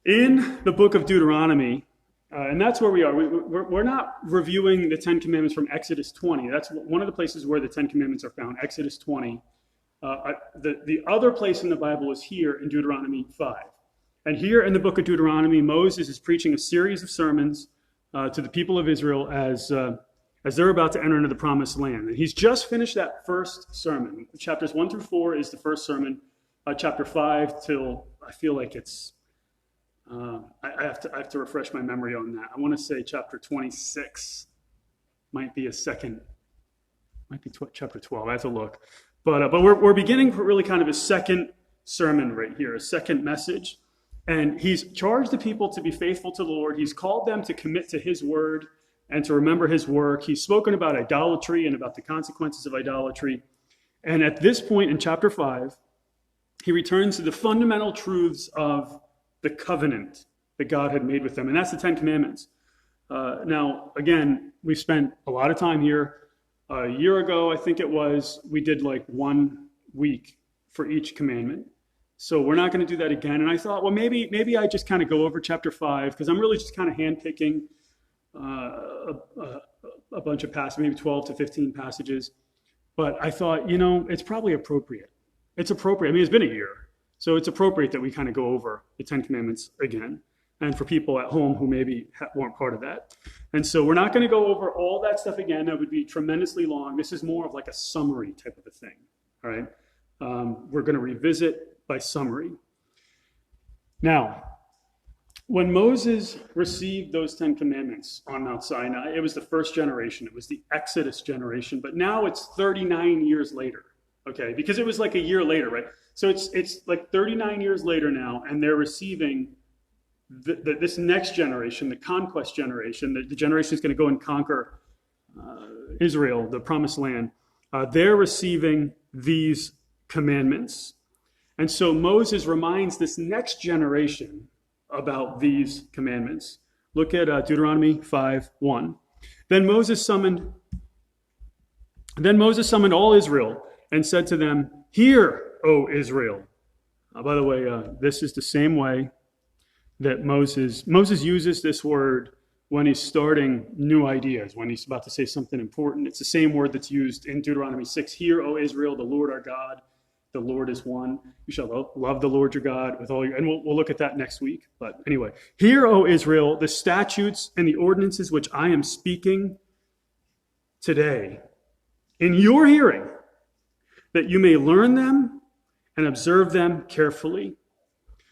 in the book of Deuteronomy, and that's where we are. We're not reviewing the Ten Commandments from Exodus 20. That's one of the places where the Ten Commandments are found, Exodus 20. The other place in the Bible is here in Deuteronomy 5. And here in the book of Deuteronomy, Moses is preaching a series of sermons to the people of Israel as they're about to enter into the promised land. And he's just finished that first sermon. Chapters 1 through 4 is the first sermon. Chapter 5 till, I feel like it's, I have to refresh my memory on that. I want to say chapter 26 might be chapter 12. I have to look. But we're beginning really kind of a second sermon right here, a second message. And he's charged the people to be faithful to the Lord. He's called them to commit to his word and to remember his work. He's spoken about idolatry and about the consequences of idolatry. And at this point in chapter 5, he returns to the fundamental truths of the covenant that God had made with them. And that's the Ten Commandments. Now, again, we spent a lot of time here. A year ago, I think it was, we did like 1 week for each commandment. So we're not going to do that again. And I thought, well, maybe I just kind of go over chapter 5, because I'm really just kind of handpicking a bunch of passages, maybe 12 to 15 passages. But I thought, it's probably appropriate. It's appropriate. I mean, it's been a year. So it's appropriate that we kind of go over the Ten Commandments again. And for people at home who maybe weren't part of that. And so we're not going to go over all that stuff again. That would be tremendously long. This is more of like a summary type of a thing. All right. We're going to revisit by summary. Now, when Moses received those 10 commandments on Mount Sinai, it was the first generation. It was the Exodus generation. But now it's 39 years later. Okay. Because it was like a year later, right? So it's like 39 years later now, and they're receiving this next generation, the conquest generation, the generation is going to go and conquer Israel, the promised land. They're receiving these commandments. And so Moses reminds this next generation about these commandments. Look at Deuteronomy 5:1. Then Moses summoned all Israel and said to them, "Hear, O Israel." By the way, this is the same way that Moses uses this word when he's starting new ideas, when he's about to say something important. It's the same word that's used in Deuteronomy 6. Hear, O Israel, the Lord our God, the Lord is one. You shall love the Lord your God with all your... And we'll look at that next week. But anyway, hear, O Israel, the statutes and the ordinances which I am speaking today in your hearing, that you may learn them and observe them carefully.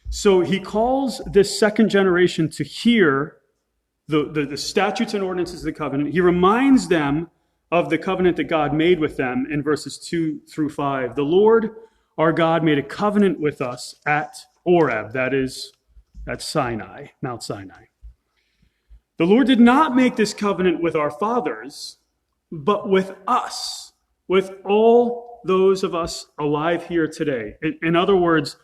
So he calls this second generation to hear the statutes and ordinances of the covenant. He reminds them of the covenant that God made with them in verses 2 through 5. The Lord our God made a covenant with us at Oreb, that's Sinai, Mount Sinai. The Lord did not make this covenant with our fathers, but with us, with all those of us alive here today. In other words,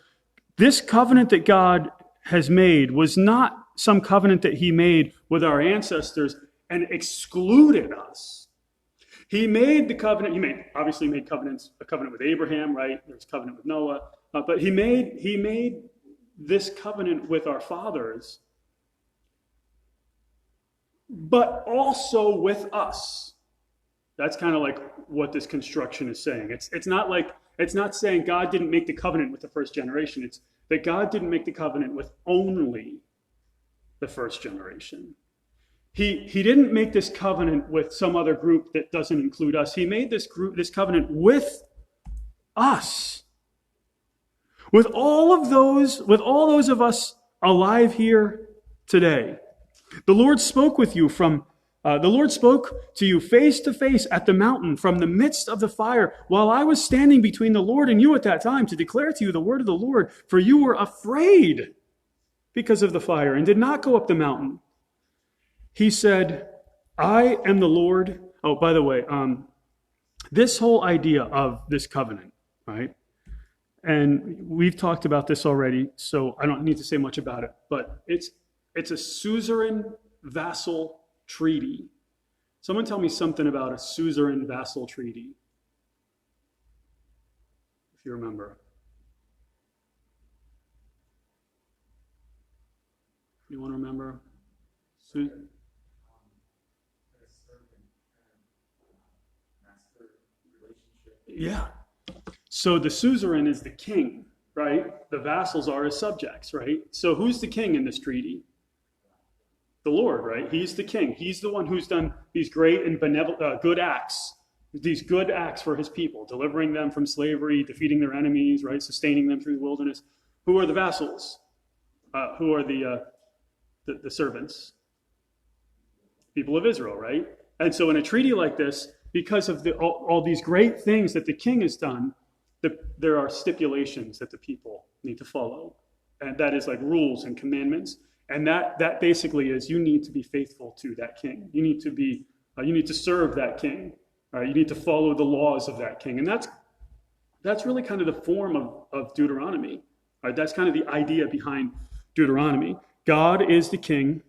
this covenant that God has made was not some covenant that he made with our ancestors and excluded us. He made the covenant. Obviously made covenants, a covenant with Abraham, right? There's a covenant with Noah. But he made this covenant with our fathers, but also with us. That's kind of like what this construction is saying. It's not saying God didn't make the covenant with the first generation. It's that God didn't make the covenant with only the first generation. He didn't make this covenant with some other group that doesn't include us. He made this covenant with us. With all those of us alive here today. The Lord spoke to you face to face at the mountain from the midst of the fire, while I was standing between the Lord and you at that time to declare to you the word of the Lord, for you were afraid because of the fire and did not go up the mountain. He said, I am the Lord. Oh, by the way, this whole idea of this covenant, right? And we've talked about this already, so I don't need to say much about it, but it's a suzerain vassal treaty. Someone tell me something about a suzerain vassal treaty, if you remember. Anyone remember? Su- Yeah. So the suzerain is the king, right? The vassals are his subjects, right? So who's the king in this treaty? The Lord, right? He's the king. He's the one who's done these great and good acts, these good acts for his people, delivering them from slavery, defeating their enemies, right? Sustaining them through the wilderness. Who are the vassals? Who are the servants? People of Israel, right? And so in a treaty like this, because of all these great things that the king has done, there are stipulations that the people need to follow. And that is like rules and commandments. And that basically is you need to be faithful to that king. You need to serve that king. Right? You need to follow the laws of that king. And that's really kind of the form of Deuteronomy. Right? That's kind of the idea behind Deuteronomy. God is the king.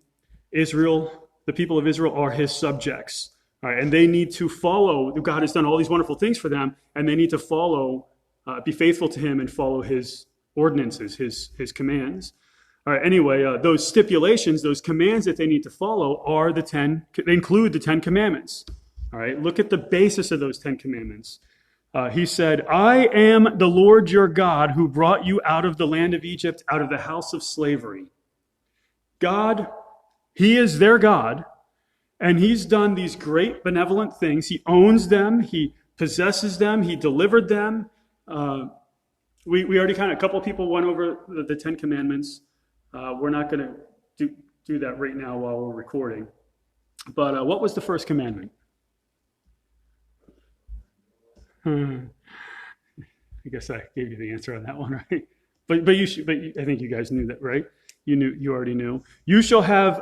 Israel, the people of Israel are his subjects. Right? And they need to follow. God has done all these wonderful things for them, and they need to follow, be faithful to him and follow his ordinances, his commands. All right, anyway, those stipulations, those commands that they need to follow they include the 10 Commandments. All right, look at the basis of those 10 Commandments. He said, I am the Lord your God who brought you out of the land of Egypt, out of the house of slavery. God, he is their God, and he's done these great benevolent things. He owns them, he possesses them, he delivered them. We already a couple of people went over the 10 Commandments. We're not going to do that right now while we're recording. But what was the first commandment? I guess I gave you the answer on that one, right? But I think you guys knew that, right? You already knew. You shall have.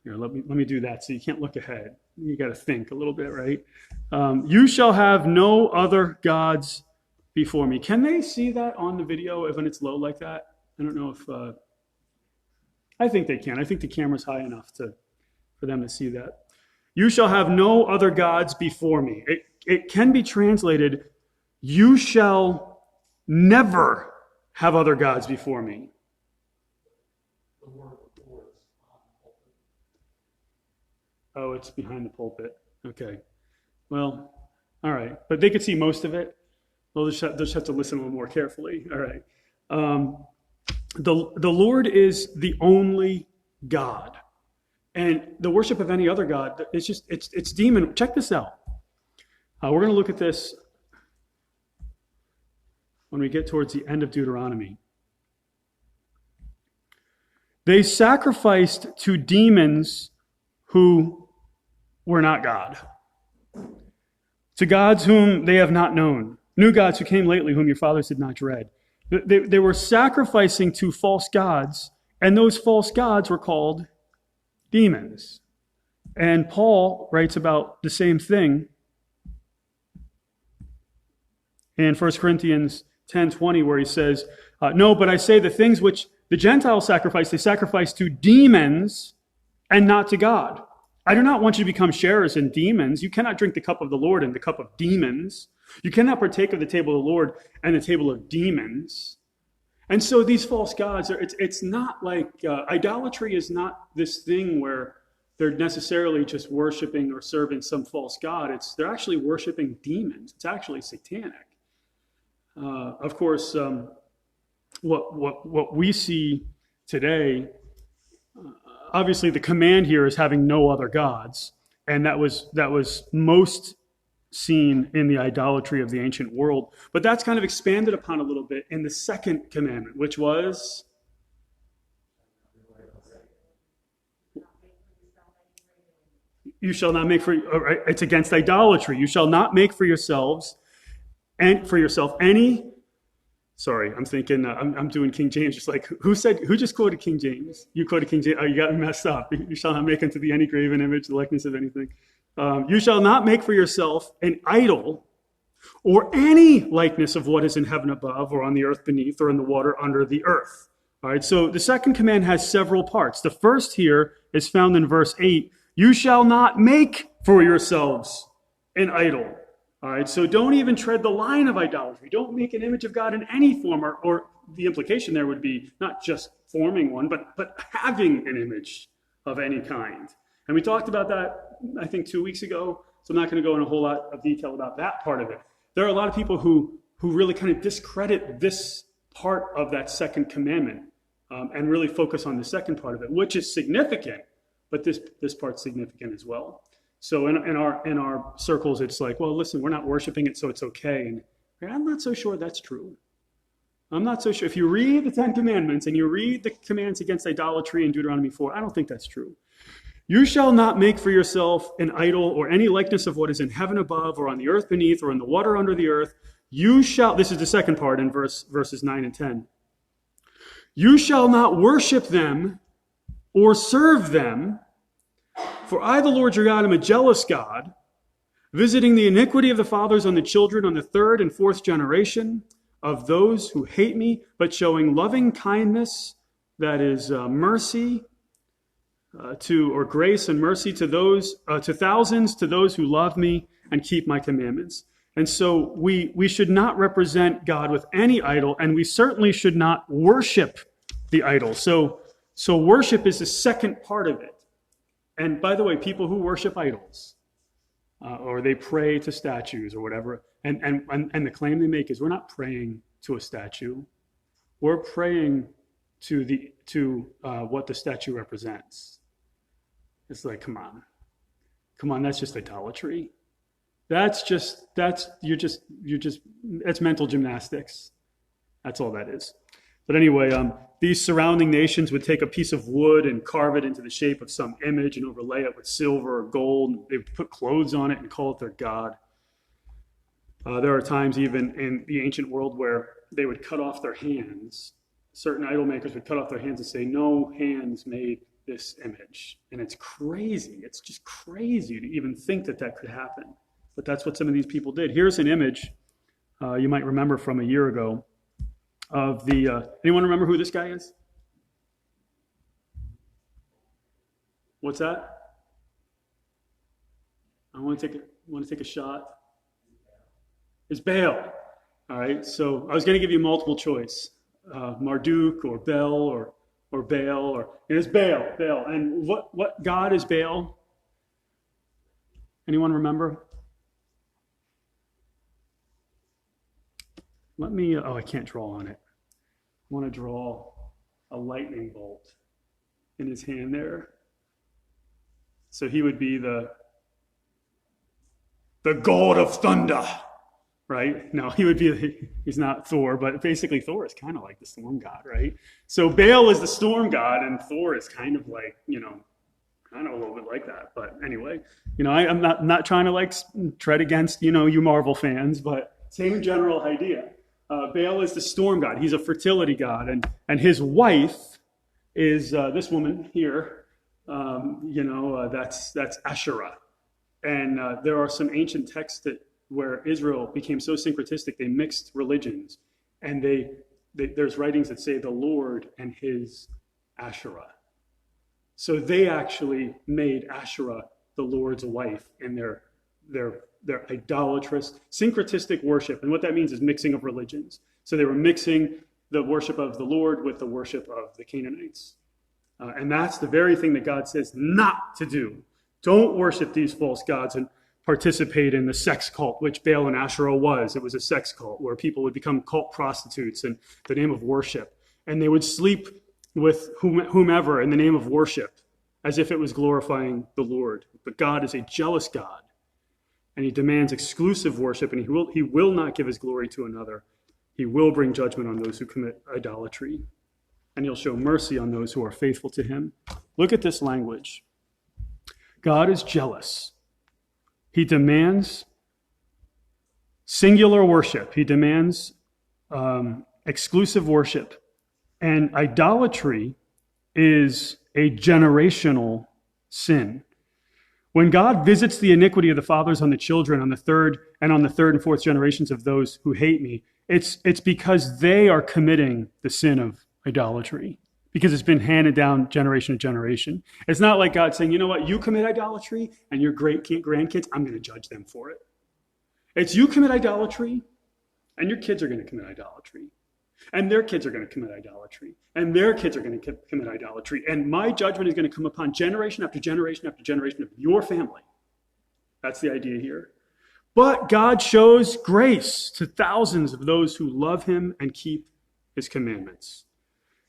Here, let me do that so you can't look ahead. You got to think a little bit, right? You shall have no other gods before me. Can they see that on the video when it's low like that? I don't know if. I think they can. I think the camera's high enough for them to see that. You shall have no other gods before me. It can be translated, you shall never have other gods before me. Oh, it's behind the pulpit. Okay. Well, all right. But they could see most of it. They'll just have to listen a little more carefully. All right. The Lord is the only God. And the worship of any other God, it's demon. Check this out. We're going to look at this when we get towards the end of Deuteronomy. They sacrificed to demons who were not God, to gods whom they have not known, new gods who came lately, whom your fathers did not dread. They were sacrificing to false gods, and those false gods were called demons. And Paul writes about the same thing in 1 Corinthians 10:20, where he says, no, but I say the things which the Gentiles sacrifice, they sacrifice to demons and not to God. I do not want you to become sharers in demons. You cannot drink the cup of the Lord and the cup of demons. You cannot partake of the table of the Lord and the table of demons. And so these false gods, it's not like, idolatry is not this thing where they're necessarily just worshiping or serving some false god. They're actually worshiping demons. It's actually satanic. Of course, what we see today, obviously the command here is having no other gods, and that was most seen in the idolatry of the ancient world. But that's kind of expanded upon a little bit in the second commandment, which was you shall not make it's against idolatry. You shall not make for yourselves and for yourself any. Sorry, I'm thinking, I'm doing King James, just like, who just quoted King James? You quoted King James. Oh, you got me messed up. You shall not make unto thee any graven image, the likeness of anything. You shall not make for yourself an idol or any likeness of what is in heaven above or on the earth beneath or in the water under the earth. All right, so the second command has several parts. The first here is found in verse 8. You shall not make for yourselves an idol. All right, so don't even tread the line of idolatry. Don't make an image of God in any form, or the implication there would be not just forming one, but having an image of any kind. And we talked about that, I think, 2 weeks ago. So I'm not going to go in a whole lot of detail about that part of it. There are a lot of people who really kind of discredit this part of that second commandment and really focus on the second part of it, which is significant, but this part's significant as well. So in our circles, it's like, well, listen, we're not worshiping it, so it's okay. And I'm not so sure that's true. I'm not so sure. If you read the Ten Commandments and you read the commands against idolatry in Deuteronomy 4, I don't think that's true. You shall not make for yourself an idol or any likeness of what is in heaven above or on the earth beneath or in the water under the earth. You shall, this is the second part in verses 9 and 10. You shall not worship them or serve them, for I, the Lord your God, am a jealous God, visiting the iniquity of the fathers on the children on the third and fourth generation of those who hate me, but showing loving kindness, that is mercy, or grace and mercy to those, to thousands, to those who love me and keep my commandments. And so we should not represent God with any idol, and we certainly should not worship the idol. So worship is the second part of it. And by the way, people who worship idols, or they pray to statues or whatever, and the claim they make is we're not praying to a statue, we're praying to what the statue represents. It's like, come on, that's just idolatry. That's mental gymnastics. That's all that is. But anyway, these surrounding nations would take a piece of wood and carve it into the shape of some image and overlay it with silver or gold. They would put clothes on it and call it their god. There are times even in the ancient world where they would cut off their hands. Certain idol makers would cut off their hands and say, no hands made this image. And it's crazy. It's just crazy to even think that could happen. But that's what some of these people did. Here's an image you might remember from a year ago of the, anyone remember who this guy is? What's that? I want to take a shot. It's Baal. All right, so I was going to give you multiple choice. Marduk or Bel or Baal, and it's Baal. And what god is Baal? Anyone remember? I can't draw on it. I want to draw a lightning bolt in his hand there. So he would be the god of thunder, right? No, he's not Thor, but basically Thor is kind of like the storm god, right? So Baal is the storm god, and Thor is kind of like, kind of a little bit like that. But anyway, I'm not trying to tread against, you Marvel fans, but same general idea. Baal is the storm god. He's a fertility god, and his wife is this woman here. That's Asherah. And there are some ancient texts where Israel became so syncretistic they mixed religions, and there's writings that say the Lord and his Asherah. So they actually made Asherah the Lord's wife in their idolatrous, syncretistic worship. And what that means is mixing of religions. So they were mixing the worship of the Lord with the worship of the Canaanites. And that's the very thing that God says not to do. Don't worship these false gods and participate in the sex cult, which Baal and Asherah was. It was a sex cult where people would become cult prostitutes in the name of worship. And they would sleep with whomever in the name of worship, as if it was glorifying the Lord. But God is a jealous God. And he demands exclusive worship, and he will not give his glory to another. He will bring judgment on those who commit idolatry, and he'll show mercy on those who are faithful to him. Look at this language. God is jealous. He demands singular worship. He demands exclusive worship. And idolatry is a generational sin. When God visits the iniquity of the fathers on the children on the third and fourth generations of those who hate me, it's because they are committing the sin of idolatry, because it's been handed down generation to generation. It's not like God saying, you know what, you commit idolatry and your great grandkids, I'm going to judge them for it. It's you commit idolatry and your kids are going to commit idolatry. And their kids are going to commit idolatry. And their kids are going to commit idolatry. And my judgment is going to come upon generation after generation after generation of your family. That's the idea here. But God shows grace to thousands of those who love him and keep his commandments.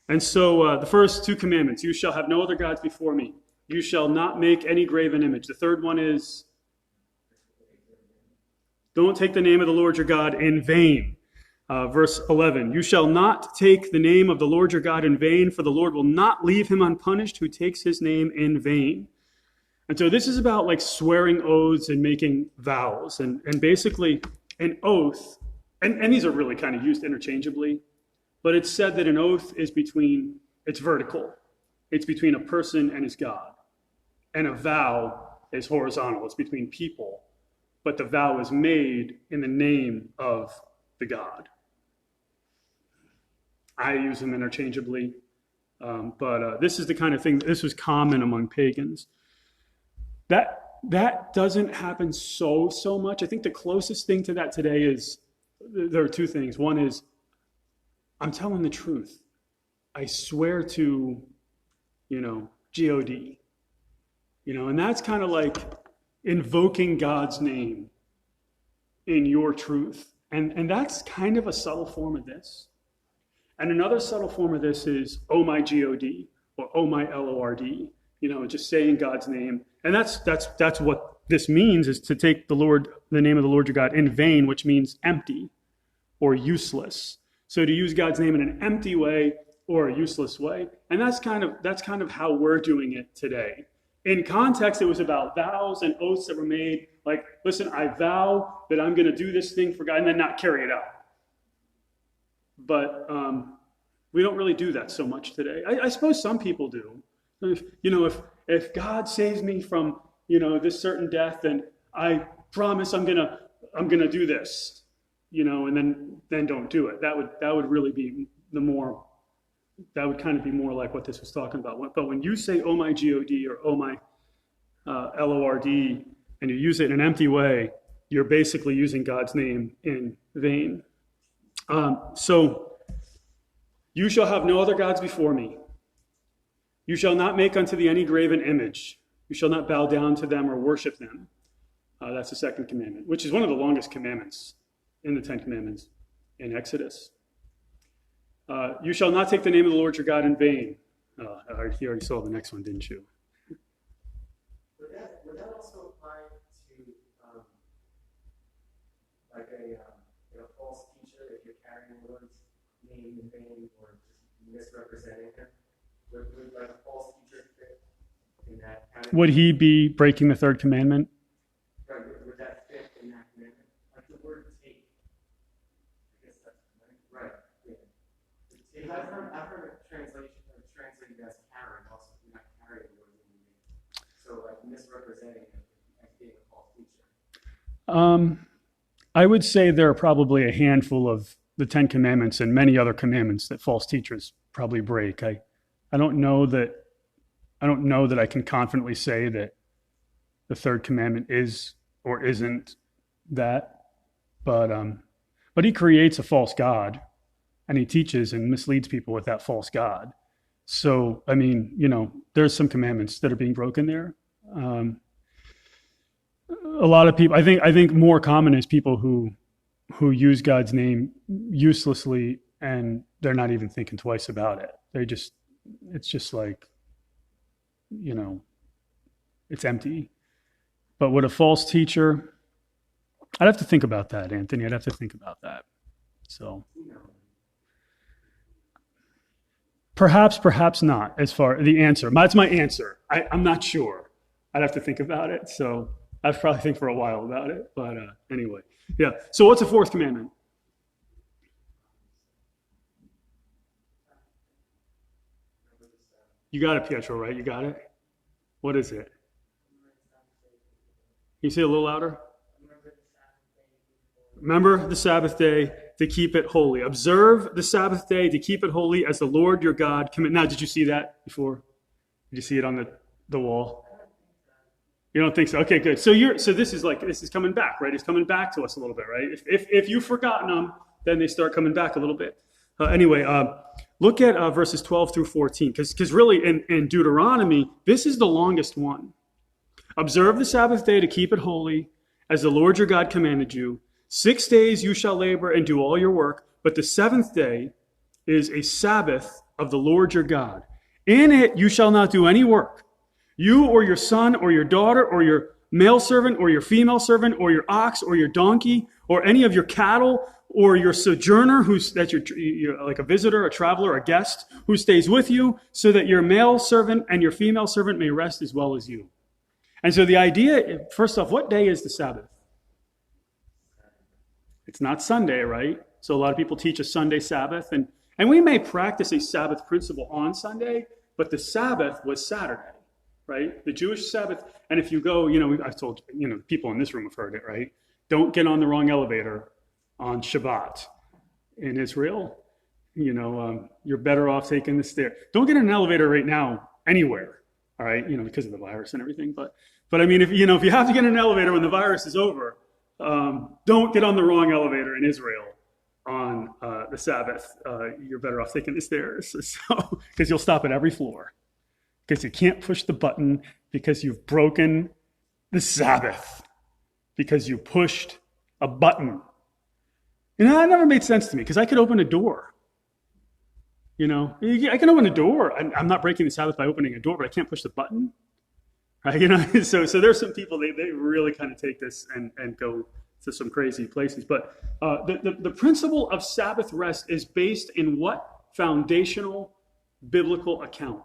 And so the first two commandments, you shall have no other gods before me. You shall not make any graven image. The third one is, don't take the name of the Lord your God in vain. Verse 11, you shall not take the name of the Lord your God in vain, for the Lord will not leave him unpunished who takes his name in vain. And so this is about like swearing oaths and making vows. And basically an oath, and these are really kind of used interchangeably, but it's said that an oath is it's vertical. It's between a person and his God. And a vow is horizontal. It's between people. But the vow is made in the name of the God. I use them interchangeably, but this is the kind of thing, this was common among pagans. That doesn't happen so much. I think the closest thing to that today is, there are two things. One is, I'm telling the truth. I swear to, God. And that's kind of like invoking God's name in your truth. And that's kind of a subtle form of this. And another subtle form of this is, oh my God, or oh my Lord, just saying God's name. And that's what this means, is to take the name of the Lord your God in vain, which means empty or useless. So to use God's name in an empty way or a useless way. And that's kind of how we're doing it today. In context, it was about vows and oaths that were made. Like, listen, I vow that I'm going to do this thing for God, and then not carry it out. But we don't really do that so much today. I suppose some people do. If God saves me from this certain death, then I promise I'm gonna do this. And then don't do it. That would really be that would kind of be more like what this was talking about. But when you say, oh my God, or oh my Lord, and you use it in an empty way, you're basically using God's name in vain. So you shall have no other gods before me. You shall not make unto thee any graven image. You shall not bow down to them or worship them. That's the second commandment, which is one of the longest commandments in the Ten Commandments in Exodus. You shall not take the name of the Lord your God in vain. You already saw the next one, didn't you? Would that also apply to like a false teacher, if you're carrying the Lord's name in vain or just misrepresenting him? Would like a false teacher fit in that kind of? Would he be breaking the third commandment? Right, would that fit in that commandment? Like the word take. I guess that's right. Yeah. I've heard a translation translated as carrying also, not carrying the word in vain. So like misrepresenting it as being a false teacher. I would say there are probably a handful of the Ten Commandments and many other commandments that false teachers probably break. I don't know that I can confidently say that the third commandment is or isn't that, but he creates a false god, and he teaches and misleads people with that false god. So I mean, there's some commandments that are being broken there. A lot of people, I think more common is people who use God's name uselessly, and they're not even thinking twice about it. It's just like, it's empty. But would a false teacher, I'd have to think about that, Anthony. I'd have to think about that. So perhaps not, as far the answer. That's my answer. I'm not sure. I'd have to think about it. So I'd probably think for a while about it. But anyway, yeah. So what's the fourth commandment? You got it, Pietro, right? You got it? What is it? Can you say it a little louder? Remember the Sabbath day to keep it holy. Observe the Sabbath day to keep it holy as the Lord your God commanded. Now, did you see that before? Did you see it on the wall? You don't think so? Okay, good. So this is coming back, right? It's coming back to us a little bit, right? If you've forgotten them, then they start coming back a little bit. Look at verses 12 through 14, because really in Deuteronomy, this is the longest one. Observe the Sabbath day to keep it holy, as the Lord your God commanded you. 6 days you shall labor and do all your work, but the seventh day is a Sabbath of the Lord your God. In it you shall not do any work, you or your son or your daughter or your male servant or your female servant or your ox or your donkey or any of your cattle or your sojourner you're like a visitor, a traveler, a guest who stays with you, so that your male servant and your female servant may rest as well as you. And so the idea, first off, what day is the Sabbath? It's not Sunday, right? So a lot of people teach a Sunday Sabbath, and we may practice a Sabbath principle on Sunday, but the Sabbath was Saturday, right? The Jewish Sabbath. And if you go, I've told, people in this room have heard it, right? Don't get on the wrong elevator on Shabbat in Israel. You're better off taking the stair. Don't get in an elevator right now anywhere, all right? Because of the virus and everything. But I mean, if you have to get in an elevator when the virus is over, don't get on the wrong elevator in Israel on the Sabbath. You're better off taking the stairs, because you'll stop at every floor, because you can't push the button, because you've broken the Sabbath, because you pushed a button. That never made sense to me, because I could open a door. I can open a door. I'm not breaking the Sabbath by opening a door, but I can't push the button. Right? So there's some people, they really kind of take this and go to some crazy places. But the principle of Sabbath rest is based in what foundational biblical account?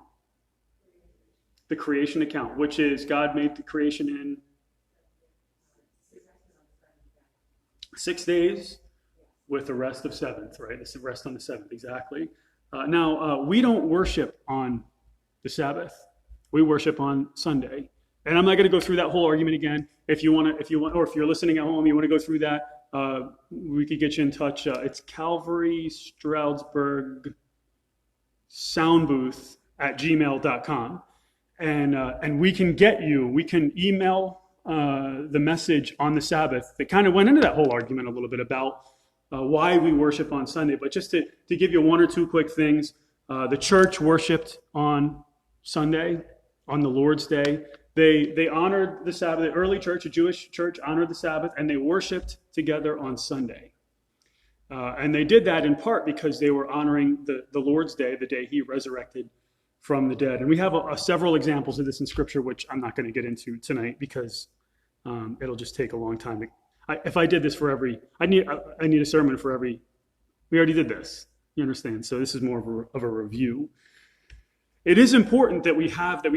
The creation account, which is God made the creation in 6 days with the rest of seventh, right? This is rest on the seventh, exactly. Now, we don't worship on the Sabbath. We worship on Sunday. And I'm not going to go through that whole argument again. If you want, or if you're listening at home, you want to go through that, we could get you in touch. It's Calvary Stroudsburg Soundbooth at gmail.com. And we can email the message on the Sabbath that kind of went into that whole argument a little bit about why we worship on Sunday. But just to give you one or two quick things, the church worshiped on Sunday, on the Lord's Day. They honored the Sabbath. The early church, a Jewish church, honored the Sabbath, and they worshiped together on Sunday. And they did that in part because they were honoring the Lord's Day, the day he resurrected from the dead. And we have several examples of this in Scripture, which I'm not going to get into tonight because it'll just take a long time. If I did this for I need a sermon for every. We already did this. You understand? So this is more of a review. It is important that we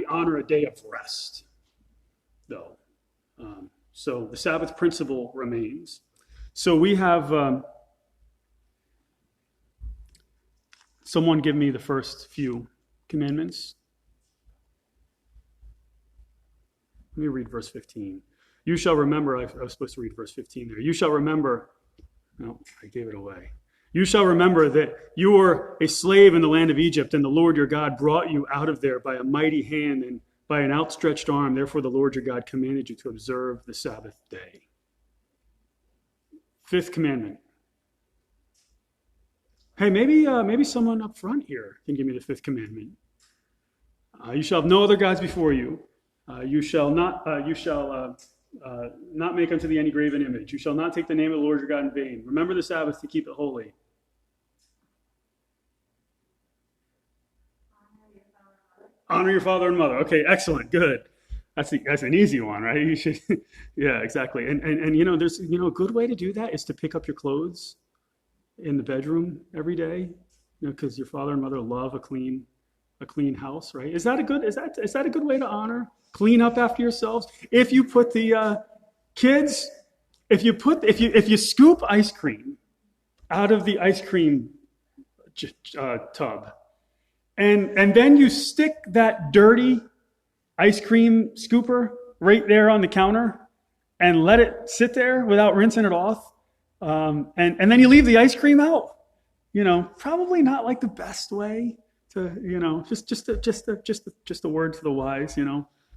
honor a day of rest, though. So the Sabbath principle remains. So we have someone give me the first few commandments. Let me read verse 15. You shall remember, I was supposed to read verse 15 there. You shall remember, no, I gave it away. You shall remember that you were a slave in the land of Egypt, and the Lord your God brought you out of there by a mighty hand and by an outstretched arm. Therefore the Lord your God commanded you to observe the Sabbath day. Fifth commandment. Hey, maybe someone up front here can give me the fifth commandment. You shall have no other gods before you. You shall not make unto thee any graven image. You shall not take the name of the Lord your God in vain. Remember the Sabbath to keep it holy. Honor your father and mother. Okay, excellent, good. That's an easy one, right? You should, yeah, exactly. And there's a good way to do that is to pick up your clothes in the bedroom every day, because your father and mother love a clean house, right? Is that a good way to honor? Clean up after yourselves. If you put the kids, if you scoop ice cream out of the ice cream tub, and then you stick that dirty ice cream scooper right there on the counter and let it sit there without rinsing it off, and then you leave the ice cream out, probably not like the best way to, just a word to the wise,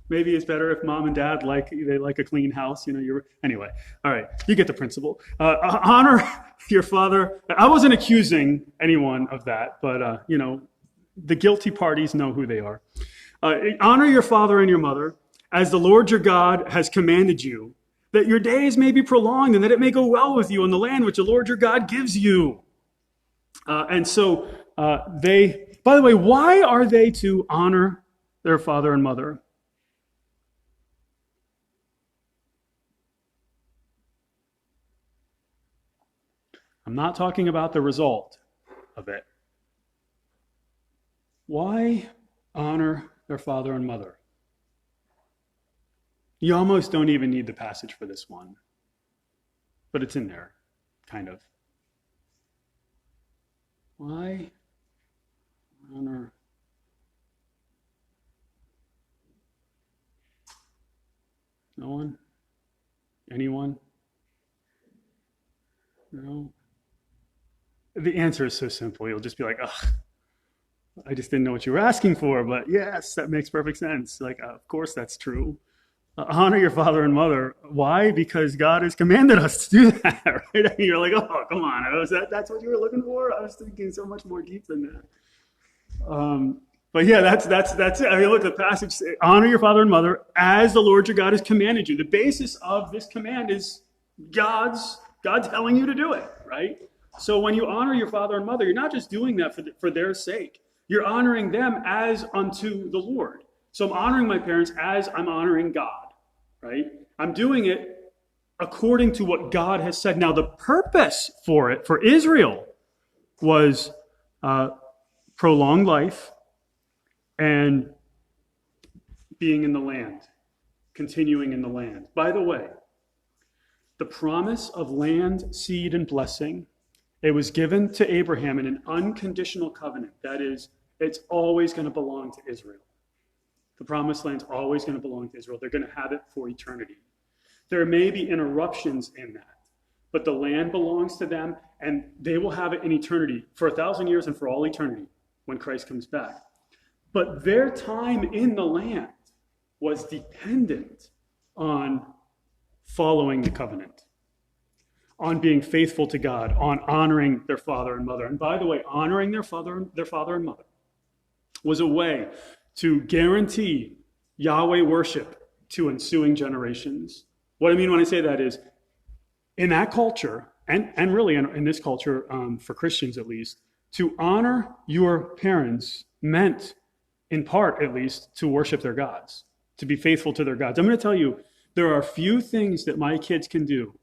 Maybe it's better if mom and dad they like a clean house. Anyway. All right, you get the principle. Honor your father. I wasn't accusing anyone of that, but the guilty parties know who they are. Honor your father and your mother, as the Lord your God has commanded you, that your days may be prolonged and that it may go well with you in the land which the Lord your God gives you. And so by the way, why are they to honor their father and mother? I'm not talking about the result of it. Why honor their father and mother? You almost don't even need the passage for this one, but it's in there, kind of. Why honor? No one? Anyone? No? The answer is so simple. You'll just be like, ugh, I just didn't know what you were asking for, but yes, that makes perfect sense. Of course that's true. Honor your father and mother. Why? Because God has commanded us to do that, right? And you're like, oh, come on. That's what you were looking for? I was thinking so much more deep than that. But yeah, that's it. I mean, look, the passage says, honor your father and mother as the Lord your God has commanded you. The basis of this command is God's telling you to do it, right? So when you honor your father and mother, you're not just doing that for their sake. You're honoring them as unto the Lord. So I'm honoring my parents as I'm honoring God, right? I'm doing it according to what God has said. Now, the purpose for it, for Israel, was prolonged life and being in the land, continuing in the land. By the way, the promise of land, seed, and blessing, it was given to Abraham in an unconditional covenant. That is, it's always going to belong to Israel. The promised land's always going to belong to Israel. They're going to have it for eternity. There may be interruptions in that, but the land belongs to them, and they will have it in eternity for 1,000 years and for all eternity when Christ comes back. But their time in the land was dependent on following the covenant, on being faithful to God, on honoring their father and mother. And by the way, honoring their father and mother was a way to guarantee Yahweh worship to ensuing generations. What I mean when I say that is, in that culture, and really in this culture, for Christians at least, to honor your parents meant, in part at least, to worship their gods, to be faithful to their gods. I'm going to tell you, there are few things that my kids can do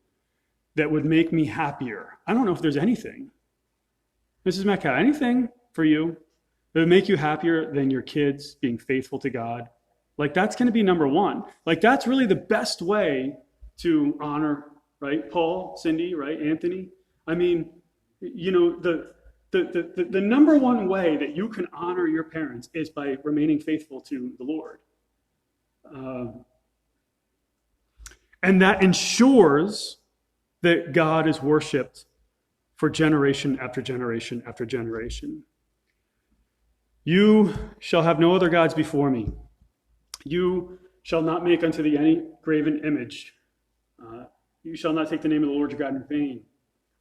that would make me happier. I don't know if there's anything. Mrs. Metcalf, anything for you that would make you happier than your kids being faithful to God? That's going to be number one. That's really the best way to honor, right? Paul, Cindy, right? Anthony. I mean, the number one way that you can honor your parents is by remaining faithful to the Lord. And that ensures that God is worshipped for generation after generation after generation. You shall have no other gods before me. You shall not make unto thee any graven image. You shall not take the name of the Lord your God in vain.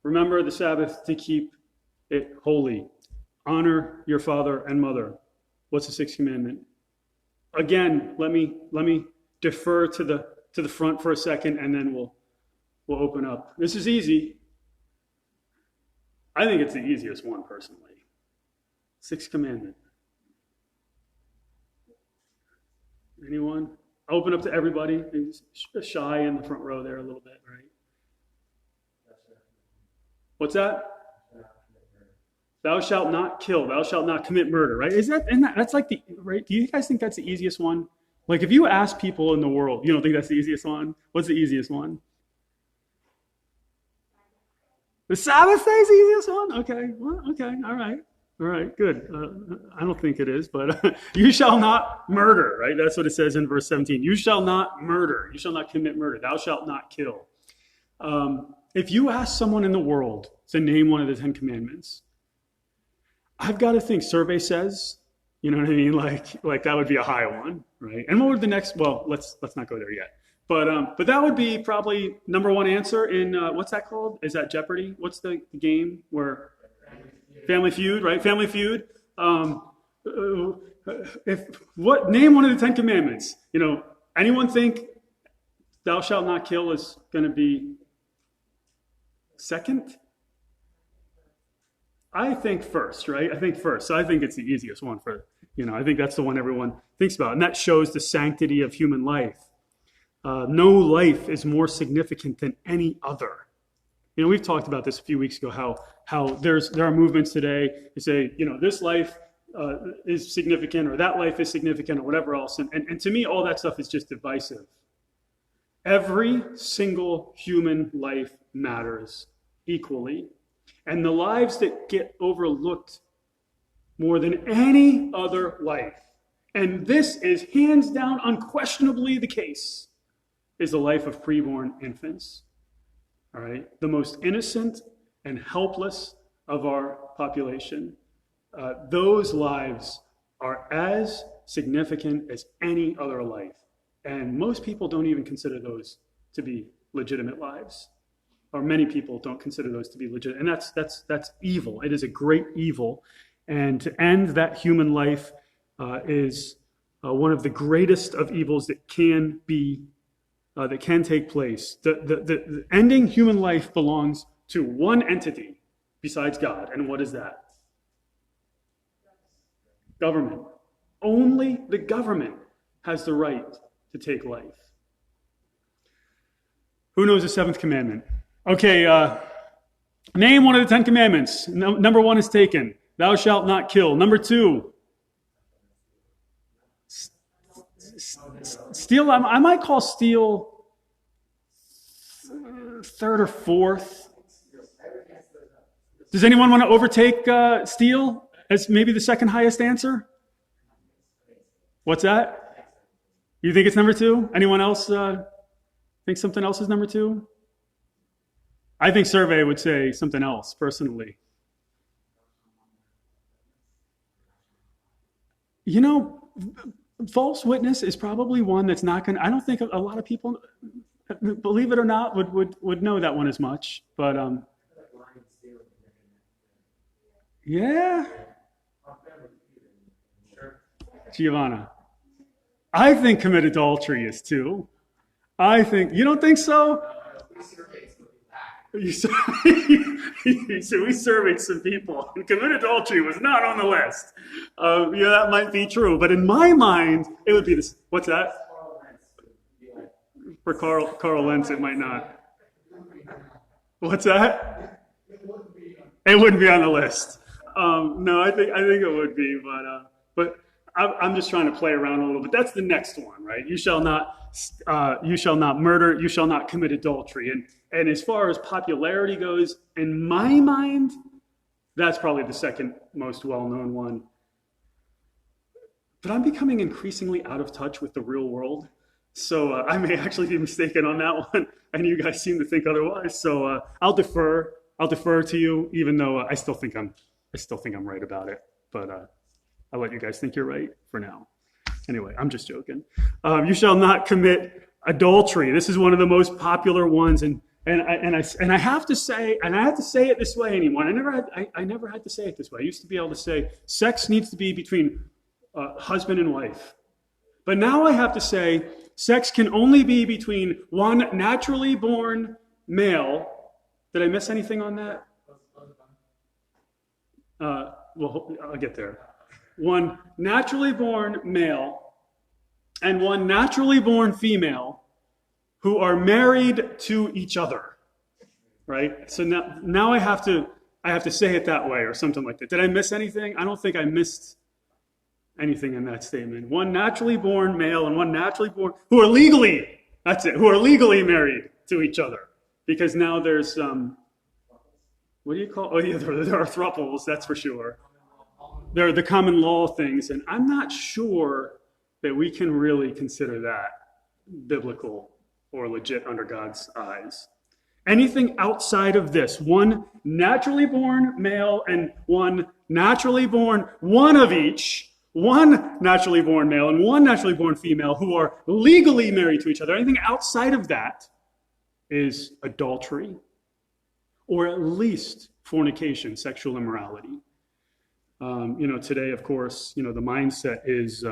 Remember the Sabbath to keep it holy. Honor your father and mother. What's the sixth commandment? Again, let me defer to the front for a second, and then we'll open up. This is easy. I think it's the easiest one, personally. Sixth commandment. Anyone? I'll open up to everybody. Shy in the front row there a little bit, right? What's that? Thou shalt not kill. Thou shalt not commit murder, right? That's like right? Do you guys think that's the easiest one? If you ask people in the world, you don't think that's the easiest one? What's the easiest one? The Sabbath day is the easiest one? Okay, well, okay, all right, good. I don't think it is, but you shall not murder, right? That's what it says in verse 17. You shall not murder. You shall not commit murder. Thou shalt not kill. If you ask someone in the world to name one of the 10 commandments, I've got to think, survey says You know what I mean? Like that would be a high one, right? And what would the next? Well, let's not go there yet. But that would be probably number one answer in what's that called? Is that Jeopardy? What's the game where Family Feud, right? Family Feud. Uh, if what name one of the Ten Commandments? Anyone think "Thou shalt not kill" is going to be second? I think first, right? I think first. So I think it's the easiest one I think that's the one everyone thinks about. And that shows the sanctity of human life. No life is more significant than any other. We've talked about this a few weeks ago, how there are movements today that say, this life is significant or that life is significant or whatever else. And to me, all that stuff is just divisive. Every single human life matters equally. And the lives that get overlooked more than any other life, and this is hands down unquestionably the case, is the life of preborn infants. All right? The most innocent and helpless of our population. Those lives are as significant as any other life. And most people don't even consider those to be legitimate lives. Or many people don't consider those to be legit. And that's evil. It is a great evil. And to end that human life is one of the greatest of evils that can take place. The ending human life belongs to one entity besides God. And what is that? Government. Only the government has the right to take life. Who knows the seventh commandment? Okay, name one of the 10 commandments. Number 1 is taken. Thou shalt not kill. Number 2, steal. I might call steal third or fourth. Does anyone want to overtake steal as maybe the second highest answer? What's that? You think it's number 2? Anyone else think something else is number 2? I think survey would say something else, personally. False witness is probably one that's not going to, I don't think a lot of people, believe it or not, would know that one as much. But, yeah. Giovanna. I think commit adultery is 2. You don't think so? So we surveyed some people, and commit adultery was not on the list. That might be true, but in my mind, it would be this. What's that? For Carl Lentz, it might not. What's that? It wouldn't be on the list. No, I think it would be, but I'm just trying to play around a little bit. That's the next one, right? You shall not murder. You shall not commit adultery. And as far as popularity goes, in my mind, that's probably the second most well-known one. But I'm becoming increasingly out of touch with the real world. So I may actually be mistaken on that one. And you guys seem to think otherwise. So I'll defer to you, even though I still think I'm right about it. But I'll let you guys think you're right for now. Anyway, I'm just joking. You shall not commit adultery. This is one of the most popular ones, and I have to say it this way. Anyone? I never had to say it this way. I used to be able to say sex needs to be between husband and wife, but now I have to say sex can only be between one naturally born male. Did I miss anything on that? Well, I'll get there. One naturally born male and one naturally born female who are married to each other, right? So now I have to say it that way or something like that. Did I miss anything? I don't think I missed anything in that statement. One naturally born male and one naturally born who are legally married to each other, because now there's what do you call? Oh yeah, there are thruples, that's for sure. There are the common law things, and I'm not sure that we can really consider that biblical or legit under God's eyes. Anything outside of this, one naturally born male and one naturally born, one of each, one naturally born male and one naturally born female who are legally married to each other. Anything outside of that is adultery, or at least fornication, sexual immorality. Today, of course, the mindset is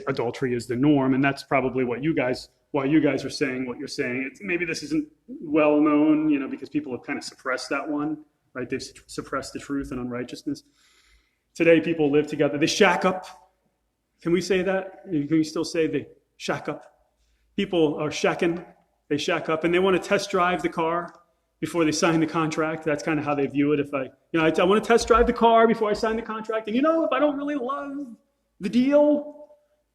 adultery is the norm, and that's probably why you guys are saying what you're saying. Maybe this isn't well known, because people have kind of suppressed that one, right? They've suppressed the truth and unrighteousness. Today, people live together. They shack up. Can we say that? Can we still say they shack up? People are shacking. They shack up, and they want to test drive the car before they sign the contract. That's kind of how they view it. If I want to test drive the car before I sign the contract, and if I don't really love the deal,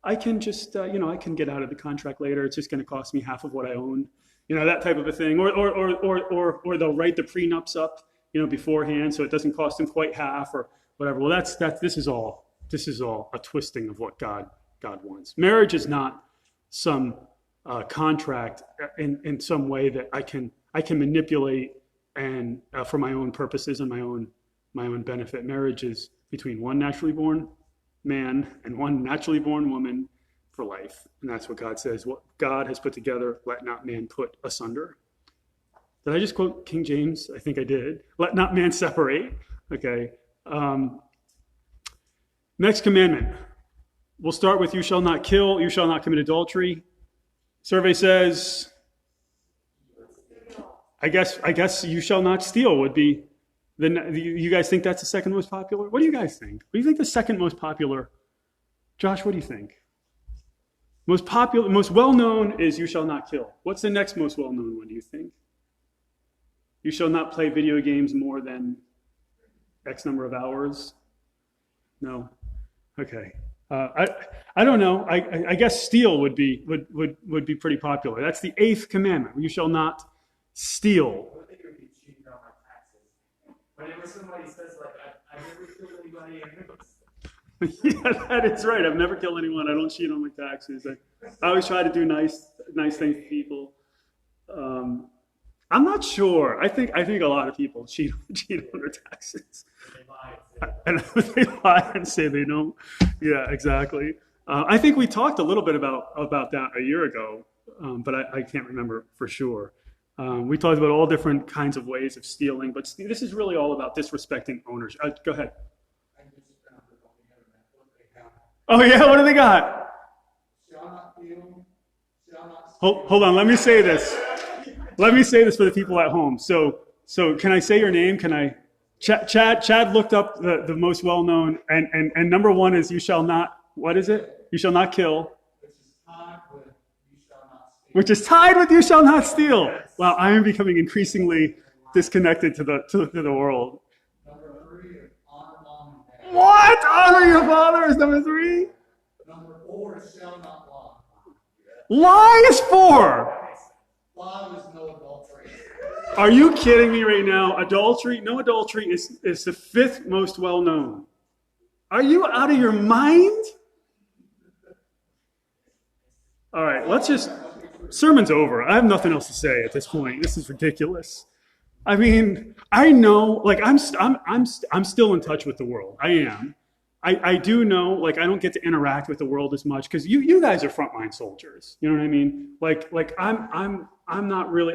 I can just, I can get out of the contract later. It's just going to cost me half of what I own, that type of a thing. Or they'll write the prenups up, beforehand, so it doesn't cost them quite half or whatever. Well, this is all a twisting of what God wants. Marriage is not some contract in some way that I can manipulate and for my own purposes and my own benefit. Marriage is between one naturally born man and one naturally born woman for life, and that's what God says. What God has put together, let not man put asunder. Did I just quote King James? I think I did. Let not man separate. Okay. Next commandment. We'll start with you shall not kill, you shall not commit adultery. Survey says, I guess you shall not steal would be you guys think that's the second most popular? What do you guys think? What do you think the second most popular? Josh, what do you think? Most popular, most well-known is you shall not kill. What's the next most well-known one, do you think? You shall not play video games more than X number of hours? No. Okay. I don't know. I guess steal would be pretty popular. That's the 8th commandment. You shall not steal. I think it would be cheating on my taxes. Whenever somebody says I never killed anybody, Yeah, that is right. I've never killed anyone. I don't cheat on my taxes. I always try to do nice things to people. I'm not sure. I think a lot of people cheat on their taxes. They lie and say they don't. Yeah, exactly. I think we talked a little bit about that a year ago, but I can't remember for sure. We talked about all different kinds of ways of stealing, but this is really all about disrespecting owners. Go ahead. Oh yeah, what do they got? Hold on, let me say this. Let me say this for the people at home. So can I say your name? Can I? Chad looked up the most well-known, and number one is you shall not, what is it? You shall not kill. Which is tied with you shall not steal. Wow, I am becoming increasingly disconnected to the world. Number 3 is honor mom and dad. What? Honor your father is number 3? Number 4 is shall not lie. Lie is 4. 5 is no adultery. Are you kidding me right now? Adultery? No, adultery is the 5th most well-known. Are you out of your mind? All right, let's just... Sermon's over. I have nothing else to say at this point. This is ridiculous. I mean, I know, I'm still in touch with the world. I am. I do know, I don't get to interact with the world as much because you guys are frontline soldiers. You know what I mean? I'm not really.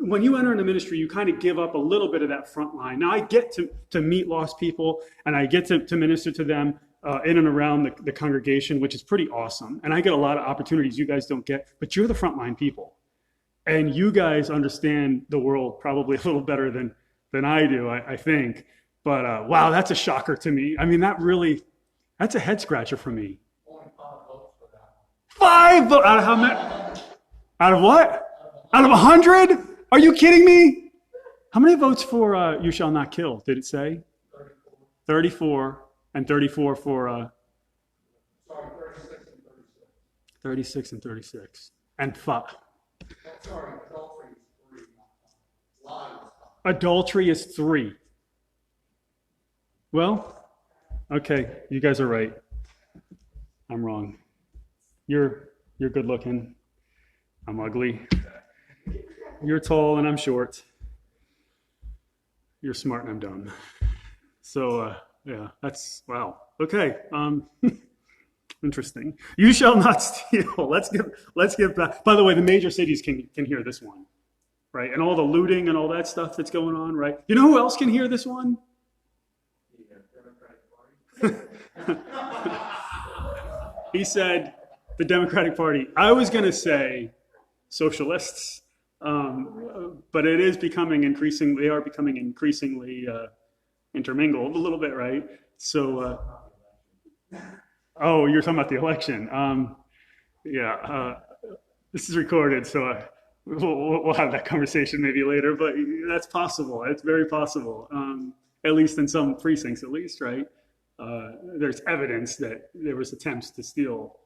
When you enter in the ministry, you kind of give up a little bit of that front line. Now I get to meet lost people and I get to minister to them in and around the congregation, which is pretty awesome. And I get a lot of opportunities you guys don't get, but you're the frontline people. And you guys understand the world probably a little better than I do, I think. But wow, that's a shocker to me. I mean, that's a head scratcher for me. Only 5 votes for that. 5 votes? Out of how many? Out of what? Out of 100? Are you kidding me? How many votes for you shall not kill, did it say? 34. And 34 for... Sorry, 36 and 36. 36 and 36. And 5. Sorry, adultery is 3. Lie is 5. Adultery is 3. Well, okay, you guys are right. I'm wrong. You're good looking. I'm ugly. You're tall and I'm short. You're smart and I'm dumb. So, yeah, that's, wow. Okay. Interesting. You shall not steal. Let's give back. By the way, the major cities can hear this one, right? And all the looting and all that stuff that's going on, right? You know who else can hear this one? He said the Democratic Party. I was going to say socialists, but it is becoming increasingly. They are becoming increasingly intermingled a little bit, right? So, oh, you're talking about the election. Yeah, this is recorded, so we'll have that conversation maybe later. But that's possible. It's very possible. At least in some precincts, at least, right? There's evidence that there was attempts to steal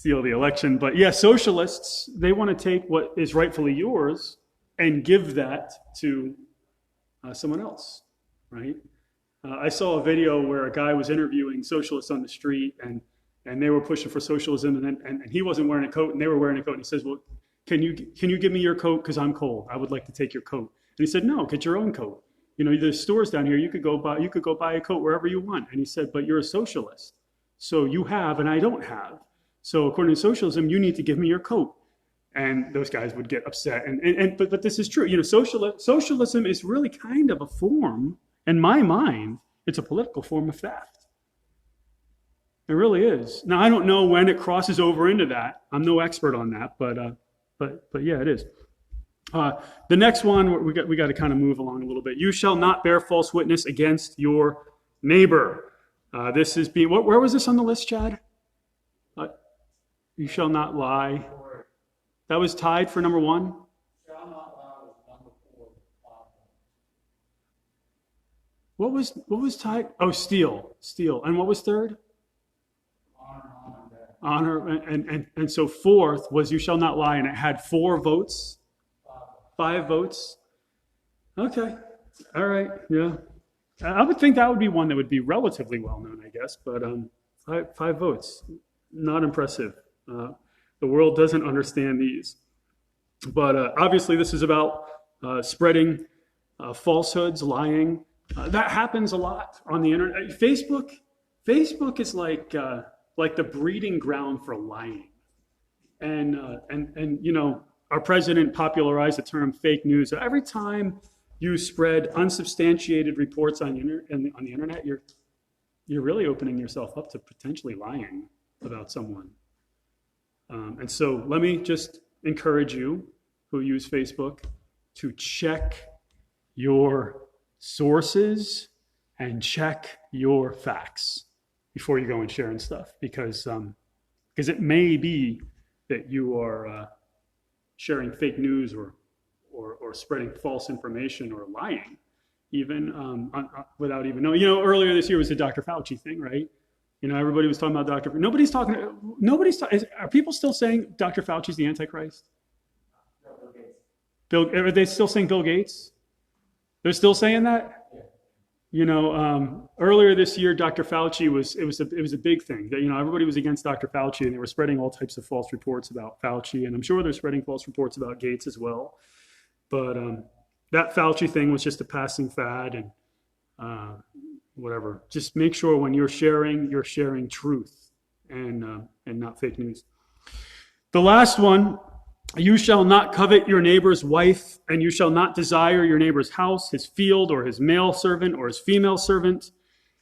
the election. But yeah, socialists, they want to take what is rightfully yours and give that to someone else, right? I saw a video where a guy was interviewing socialists on the street, and they were pushing for socialism, and he wasn't wearing a coat, and they were wearing a coat. And he says, "Well, can you give me your coat because I'm cold? I would like to take your coat." And he said, "No, get your own coat. You know, there's stores down here. You could go buy a coat wherever you want." And he said, "But you're a socialist, so you have and I don't have. So according to socialism, you need to give me your coat." And those guys would get upset. But this is true. You know, socialism is really kind of a form. In my mind, it's a political form of theft. It really is. Now, I don't know when it crosses over into that. I'm no expert on that, but yeah, it is. The next one, we got to kind of move along a little bit. You shall not bear false witness against your neighbor. This is being, where was this on the list, Chad? You shall not lie. That was tied for number 1. Shall not lie was number 4. What was tied? Oh, steal. And what was third? Honor. And so fourth was you shall not lie, and it had 4 votes. 5 votes. Okay. All right. Yeah. I would think that would be one that would be relatively well known, I guess. But 5 votes. Not impressive. The world doesn't understand these. But obviously, this is about spreading falsehoods, lying. That happens a lot on the internet. Facebook is like the breeding ground for lying. And you know, our president popularized the term fake news. So every time you spread unsubstantiated reports on the internet, you're really opening yourself up to potentially lying about someone. And so let me just encourage you who use Facebook to check your sources and check your facts before you go and sharing stuff, because it may be that you are sharing fake news or spreading false information or lying, even without even knowing. You know, earlier this year was the Dr. Fauci thing, right? You know, everybody was talking about Dr. Are people still saying Dr. Fauci's the Antichrist? Are they still saying Bill Gates? They're still saying that? Yeah. You know, earlier this year, Dr. Fauci it was a big thing that, you know, everybody was against Dr. Fauci, and they were spreading all types of false reports about Fauci, and I'm sure they're spreading false reports about Gates as well. But that Fauci thing was just a passing fad, and whatever. Just make sure when you're sharing truth and not fake news. The last one, you shall not covet your neighbor's wife, and you shall not desire your neighbor's house, his field, or his male servant, or his female servant,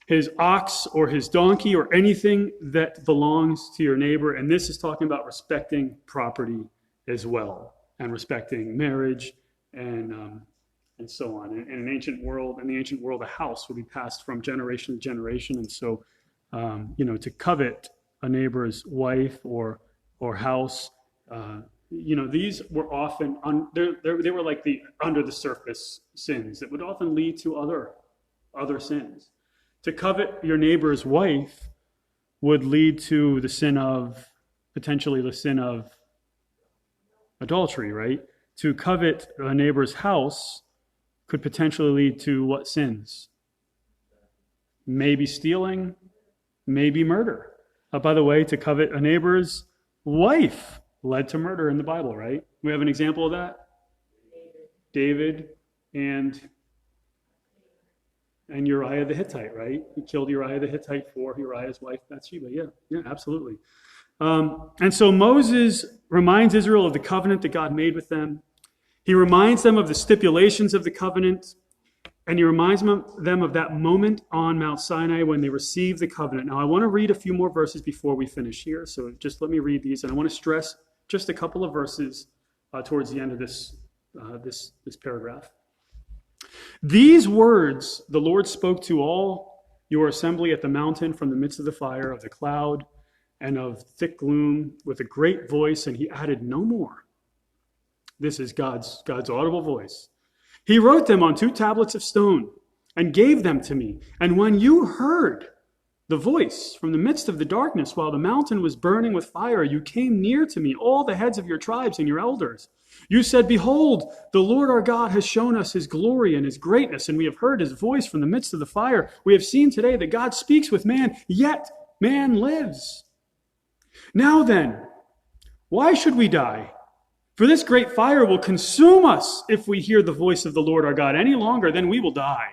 his ox, or his donkey, or anything that belongs to your neighbor. And this is talking about respecting property as well, and respecting marriage, and so on. In the ancient world, a house would be passed from generation to generation, and so you know, to covet a neighbor's wife or house. You know, these were often they were like the under the surface sins that would often lead to other sins. To covet your neighbor's wife would lead to potentially the sin of adultery, right? To covet a neighbor's house could potentially lead to what sins? Maybe stealing, maybe murder. By the way, to covet a neighbor's wife led to murder in the Bible, right? We have an example of that. David and and Uriah the Hittite, right? He killed Uriah the Hittite for Uriah's wife Bathsheba. Yeah, absolutely. And so Moses reminds Israel of the covenant that God made with them. He reminds them of the stipulations of the covenant, and he reminds them of that moment on Mount Sinai when they received the covenant. Now, I want to read a few more verses before we finish here, so just let me read these, and I want to stress just a couple of verses towards the end of this paragraph. These words the Lord spoke to all your assembly at the mountain from the midst of the fire, of the cloud, and of thick gloom, with a great voice, and he added no more. This is God's audible voice. He wrote them on 2 tablets of stone and gave them to me. And when you heard the voice from the midst of the darkness while the mountain was burning with fire, you came near to me, all the heads of your tribes and your elders. You said, behold, the Lord our God has shown us his glory and his greatness, and we have heard his voice from the midst of the fire. We have seen today that God speaks with man, yet man lives. Now then, why should we die? For this great fire will consume us if we hear the voice of the Lord our God any longer, then we will die.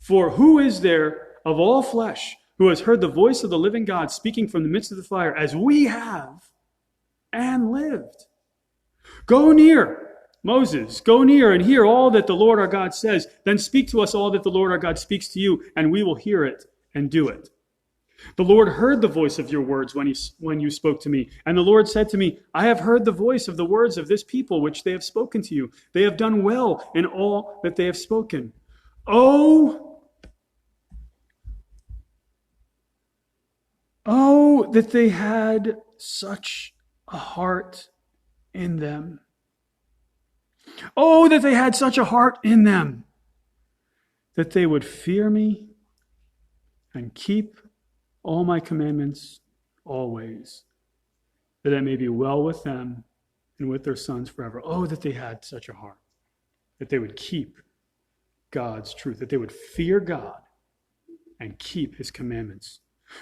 For who is there of all flesh who has heard the voice of the living God speaking from the midst of the fire, as we have, and lived? Go near, Moses, go near and hear all that the Lord our God says. Then speak to us all that the Lord our God speaks to you, and we will hear it and do it. The Lord heard the voice of your words when you spoke to me. And the Lord said to me, I have heard the voice of the words of this people which they have spoken to you. They have done well in all that they have spoken. Oh, that they had such a heart in them. Oh, that they had such a heart in them, that they would fear me and keep all my commandments always, that it may be well with them and with their sons forever. Oh, that they had such a heart, that they would keep God's truth, that they would fear God and keep his commandments.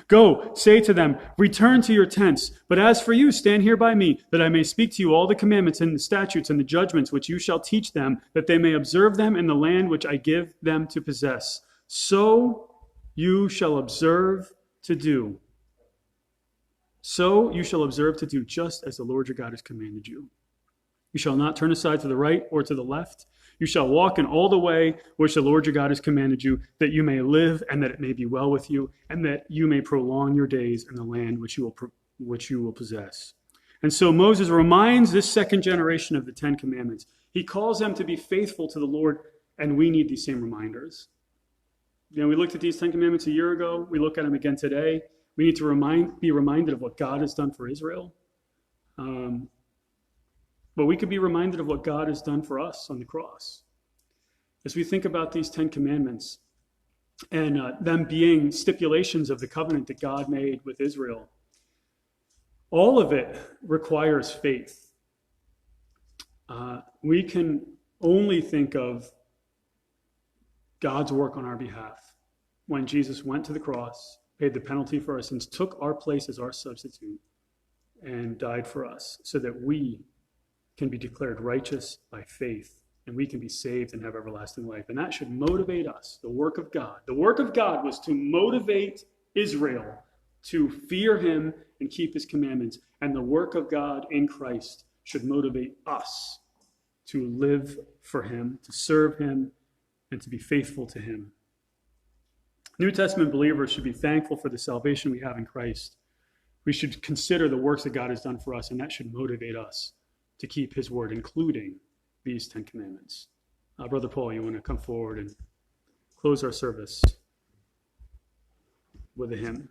Go, say to them, return to your tents. But as for you, stand here by me, that I may speak to you all the commandments and the statutes and the judgments which you shall teach them, that they may observe them in the land which I give them to possess. So you shall observe to do. So you shall observe to do just as the Lord your God has commanded you. You shall not turn aside to the right or to the left. You shall walk in all the way which the Lord your God has commanded you, that you may live and that it may be well with you, and that you may prolong your days in the land which you will possess. And so Moses reminds this second generation of the 10 commandments. He calls them to be faithful to the Lord, and we need these same reminders. We looked at these 10 commandments a year ago. We look at them again today. We need to be reminded of what God has done for Israel. But we could be reminded of what God has done for us on the cross. As we think about these 10 commandments and them being stipulations of the covenant that God made with Israel, all of it requires faith. We can only think of God's work on our behalf when Jesus went to the cross, paid the penalty for our sins, took our place as our substitute, and died for us so that we can be declared righteous by faith, and we can be saved and have everlasting life. And that should motivate us, the work of God. The work of God was to motivate Israel to fear him and keep his commandments. And the work of God in Christ should motivate us to live for him, to serve him, and to be faithful to him. New Testament believers should be thankful for the salvation we have in Christ. We should consider the works that God has done for us, and that should motivate us to keep his word, including these 10 commandments. Brother Paul, you want to come forward and close our service with a hymn?